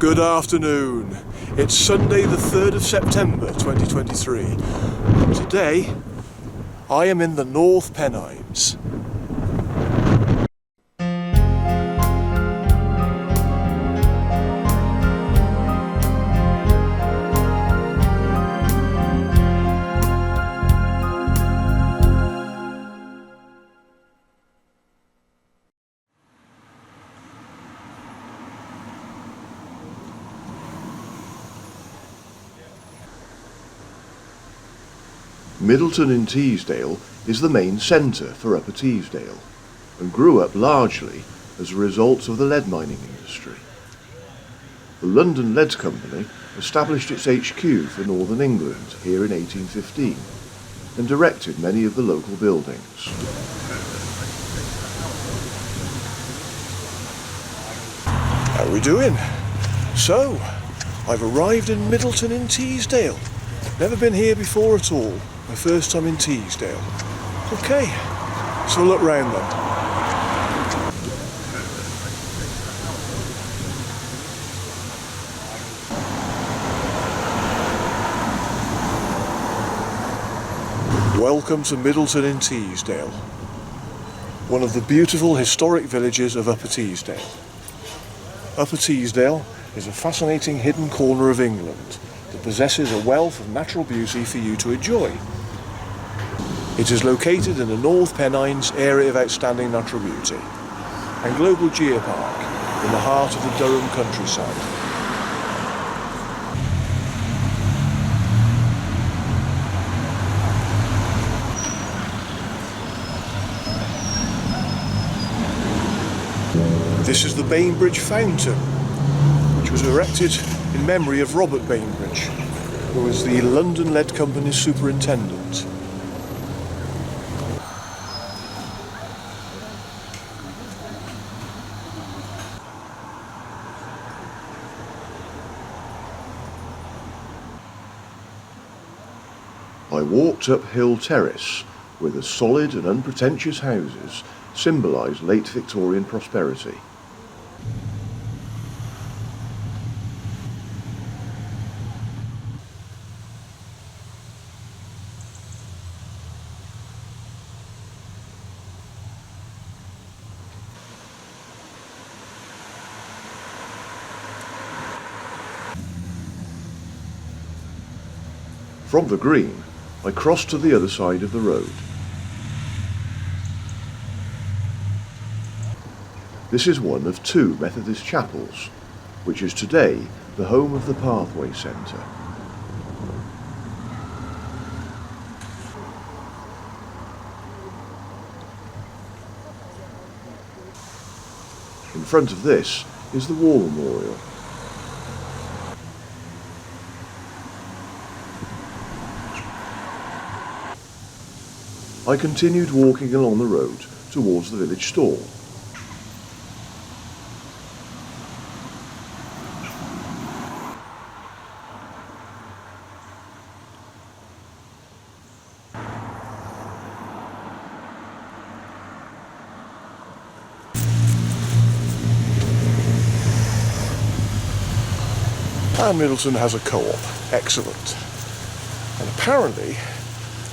Good afternoon. It's Sunday the 3rd of September 2023. Today, I am in the North Pennines. Middleton-in-Teesdale is the main centre for Upper Teesdale and grew up largely as a result of the lead mining industry. The London Lead Company established its HQ for Northern England here in 1815 and directed many of the local buildings. How are we doing? So, I've arrived in Middleton-in-Teesdale. Never been here before at all. My first time in Teesdale. Okay, so look round then. Welcome to Middleton-in-Teesdale, one of the beautiful historic villages of Upper Teesdale. Upper Teesdale is a fascinating hidden corner of England that possesses a wealth of natural beauty for you to enjoy. It is located in the North Pennines area of outstanding natural beauty and global geopark in the heart of the Durham countryside. This is the Bainbridge Fountain, which was erected in memory of Robert Bainbridge, who was the London Lead Company's superintendent. I walked up Hill Terrace, where the solid and unpretentious houses symbolise late Victorian prosperity. From the green, I crossed to the other side of the road. This is one of two Methodist chapels, which is today the home of the Pathway Centre. In front of this is the War Memorial. I continued walking along the road towards the village store. And Middleton has a co-op. Excellent. And apparently,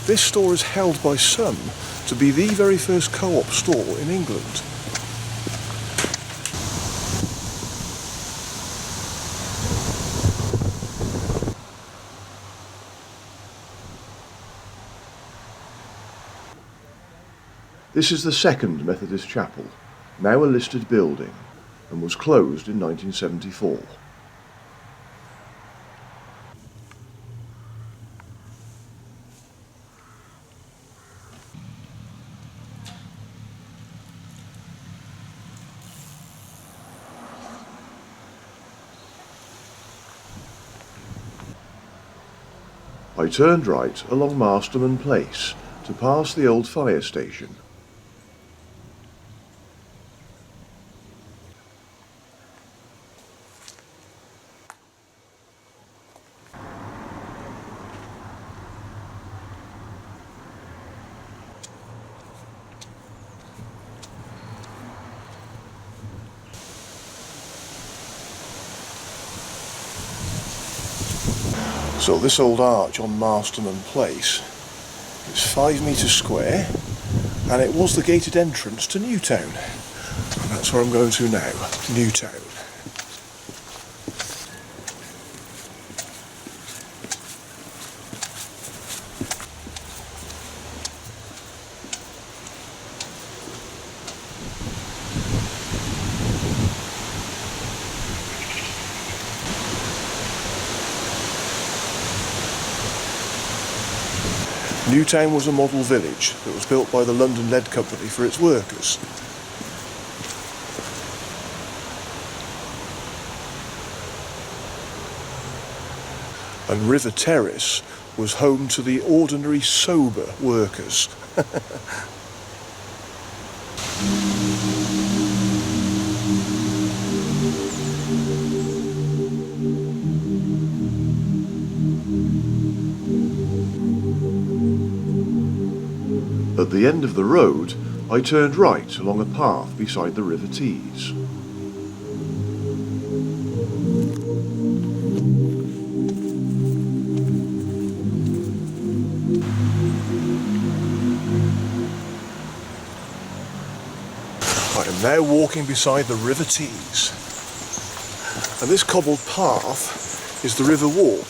this store is held by some to be the very first co-op store in England. This is the second Methodist chapel, now a listed building, and was closed in 1974. I turned right along Masterman Place to pass the old fire station. So this old arch on Masterman Place is 5 metres square, and it was the gated entrance to Newtown. And that's where I'm going to now, Newtown. Newtown was a model village that was built by the London Lead Company for its workers. And River Terrace was home to the ordinary sober workers. At the end of the road, I turned right along a path beside the River Tees. I am now walking beside the River Tees, and this cobbled path is the River Walk,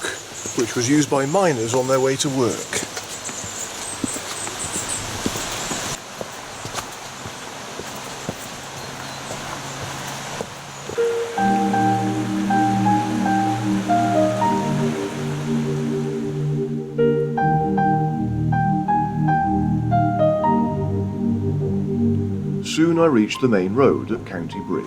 which was used by miners on their way to work. Soon I reached the main road at County Bridge.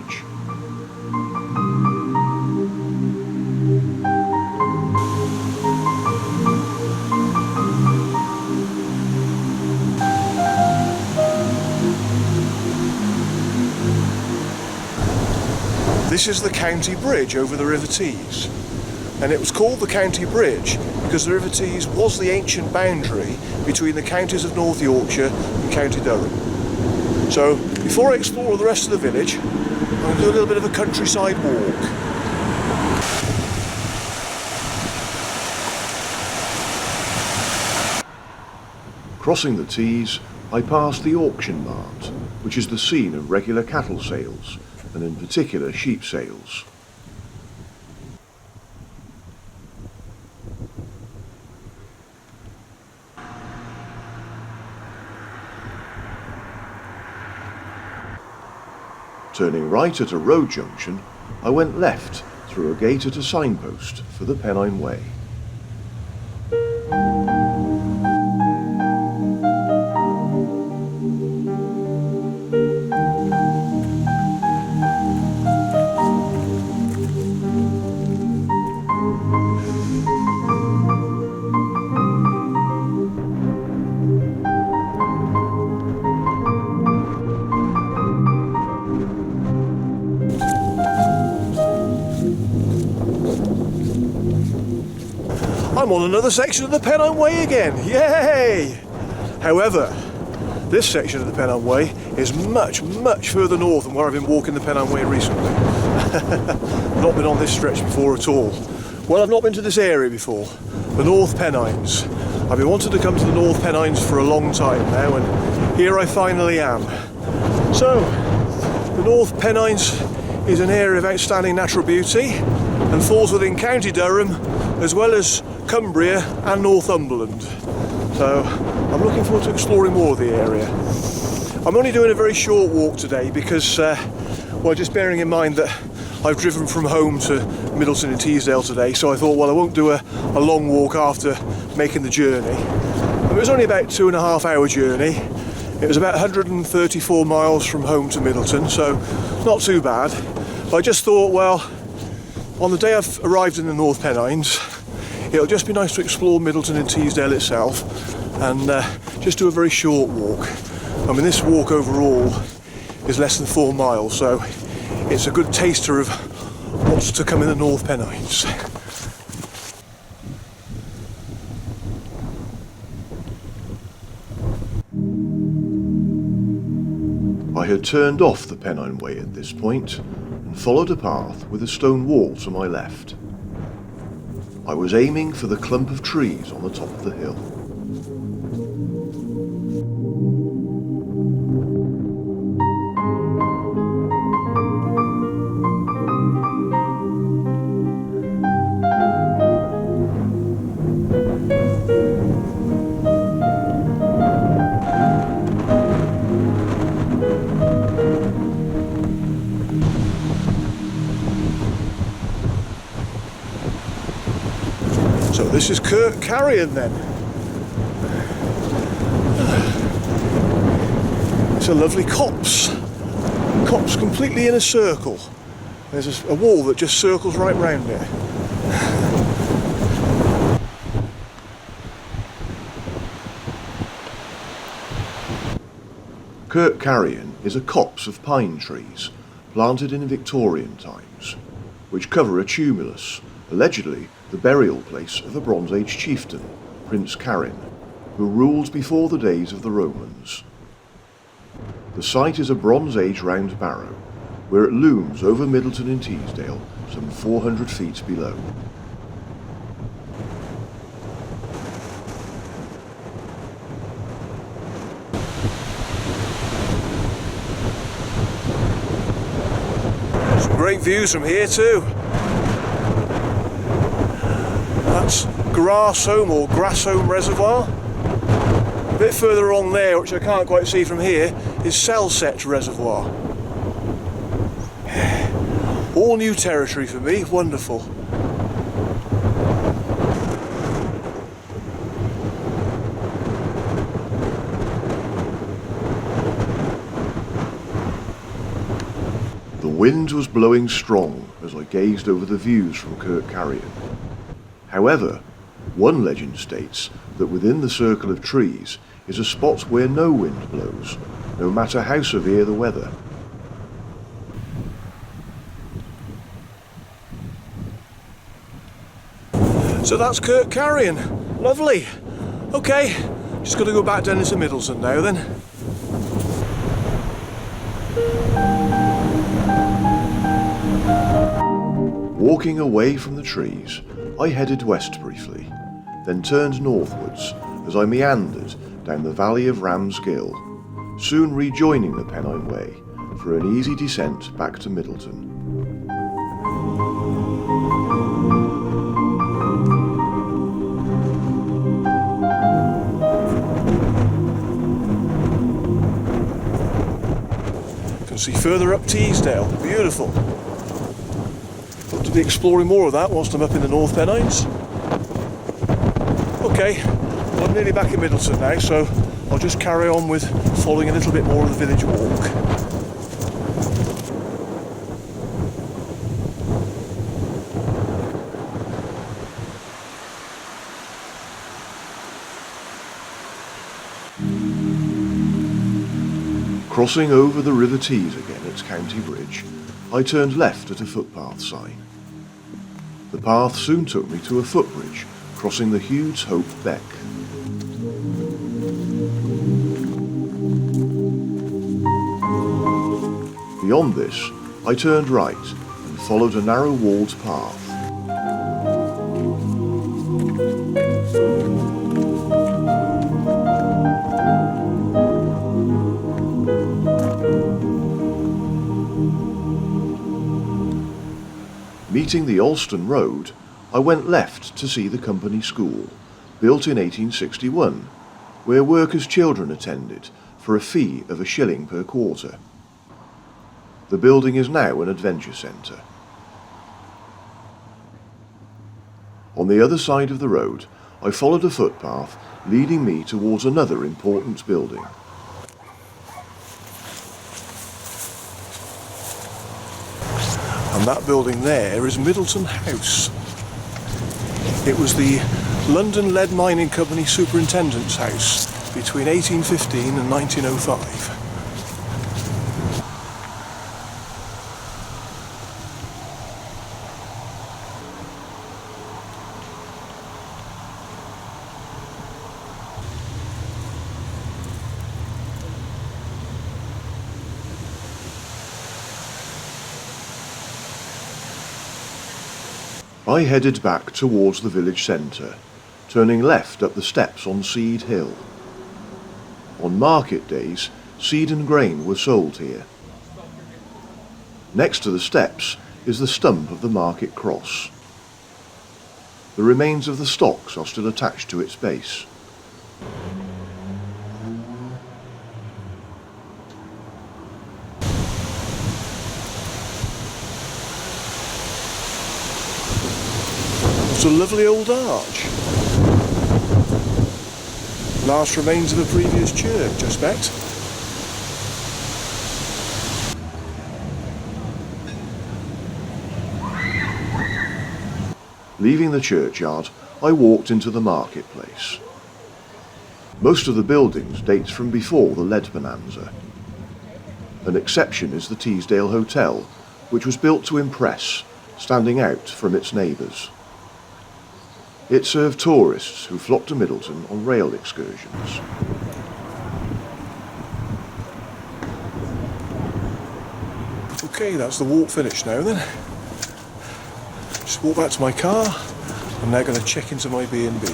This is the County Bridge over the River Tees, and it was called the County Bridge because the River Tees was the ancient boundary between the counties of North Yorkshire and County Durham. So before I explore the rest of the village, I'm going to do a little bit of a countryside walk. Crossing the Tees, I passed the auction mart, which is the scene of regular cattle sales, and in particular sheep sales. Turning right at a road junction, I went left through a gate at a signpost for the Pennine Way. I'm on another section of the Pennine Way again, yay! However, this section of the Pennine Way is much further north than where I've been walking the Pennine Way recently. Not been on this stretch before at all. Well, I've not been to this area before, the North Pennines. I've been wanting to come to the North Pennines for a long time now, and here I finally am. So, the North Pennines is an area of outstanding natural beauty and falls within County Durham as well as Cumbria and Northumberland. So I'm looking forward to exploring more of the area. I'm only doing a very short walk today because, well, just bearing in mind that I've driven from home to Middleton-in-Teesdale today, so I thought, well, I won't do a long walk after making the journey. And it was only about 2.5 hour journey. It was about 134 miles from home to Middleton, so not too bad. But I just thought, well, on the day I've arrived in the North Pennines, it'll just be nice to explore Middleton-in-Teesdale itself and just do a very short walk. I mean, this walk overall is less than 4 miles, so it's a good taster of what's to come in the North Pennines. I had turned off the Pennine Way at this point and followed a path with a stone wall to my left. I was aiming for the clump of trees on the top of the hill. So this is Kirkcarrion then. It's a lovely copse. Copse completely in a circle. There's a wall that just circles right round it. Kirkcarrion is a copse of pine trees planted in Victorian times, which cover a tumulus, allegedly the burial place of a Bronze Age chieftain, Prince Carin, who ruled before the days of the Romans. The site is a Bronze Age round barrow, where it looms over Middleton-in-Teesdale, some 400 feet below. Some great views from here too. That's Grassholm or Grassholm Reservoir. A bit further on there, which I can't quite see from here, is Selset Reservoir. All new territory for me, wonderful. The wind was blowing strong as I gazed over the views from Kirkcarrion. However, one legend states that within the circle of trees is a spot where no wind blows, no matter how severe the weather. So that's Kirkcarrion. Lovely. Okay, just got to go back down into Middleton now then. Walking away from the trees, I headed west briefly, then turned northwards as I meandered down the valley of Ramsgill, soon rejoining the Pennine Way for an easy descent back to Middleton. You can see further up Teesdale, beautiful. Hope to be exploring more of that whilst I'm up in the North Pennines. Okay, well, I'm nearly back in Middleton now, so I'll just carry on with following a little bit more of the village walk. Crossing over the River Tees again at County Bridge, I turned left at a footpath sign. The path soon took me to a footbridge crossing the Hugh's Hope Beck. Beyond this, I turned right and followed a narrow walled path. Meeting the Alston Road, I went left to see the company school, built in 1861, where workers' children attended for a fee of £1 per quarter. The building is now an adventure centre. On the other side of the road, I followed a footpath leading me towards another important building. And that building there is Middleton House. It was the London Lead Mining Company Superintendent's house between 1815 and 1905. I headed back towards the village centre, turning left up the steps on Seed Hill. On market days, seed and grain were sold here. Next to the steps is the stump of the market cross. The remains of the stocks are still attached to its base. What a lovely old arch. Last remains of a previous church, I expect. Leaving the churchyard, I walked into the marketplace. Most of the buildings dates from before the lead bonanza. An exception is the Teesdale Hotel, which was built to impress, standing out from its neighbours. It served tourists who flocked to Middleton on rail excursions. Okay, that's the walk finished now then. Just walk back to my car. I'm now going to check into my B&B.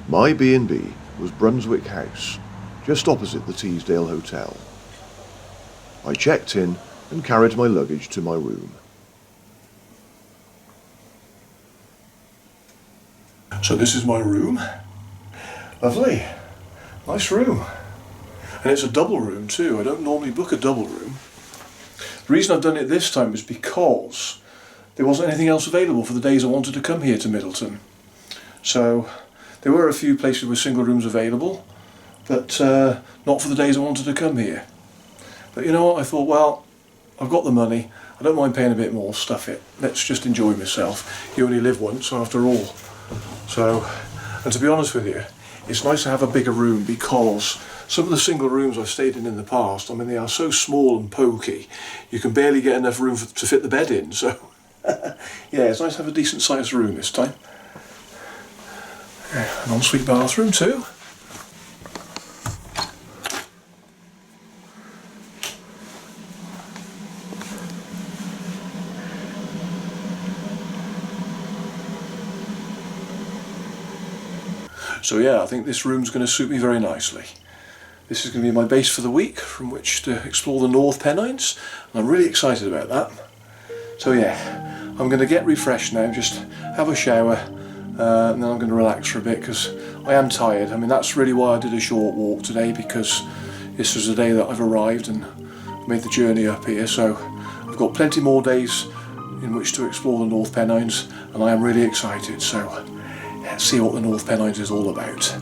My B&B was Brunswick House, just opposite the Teesdale Hotel. I checked in and carried my luggage to my room. So this is my room. Lovely. Nice room. And it's a double room too. I don't normally book a double room. The reason I've done it this time is because there wasn't anything else available for the days I wanted to come here to Middleton. So there were a few places with single rooms available, but not for the days I wanted to come here. But you know what, I thought, well, I've got the money, I don't mind paying a bit more, stuff it. Let's just enjoy myself. You only live once after all. So, and to be honest with you, it's nice to have a bigger room because some of the single rooms I've stayed in the past, I mean, they are so small and pokey, you can barely get enough room to fit the bed in. So, yeah, it's nice to have a decent sized room this time. An ensuite bathroom too. So yeah, I think this room's going to suit me very nicely. This is going to be my base for the week from which to explore the North Pennines, and I'm really excited about that. So yeah, I'm going to get refreshed now, just have a shower, and then I'm going to relax for a bit because I am tired. I mean, that's really why I did a short walk today, because this was the day that I've arrived and made the journey up here. So I've got plenty more days in which to explore the North Pennines, and I am really excited. So let's see what the North Pennines is all about.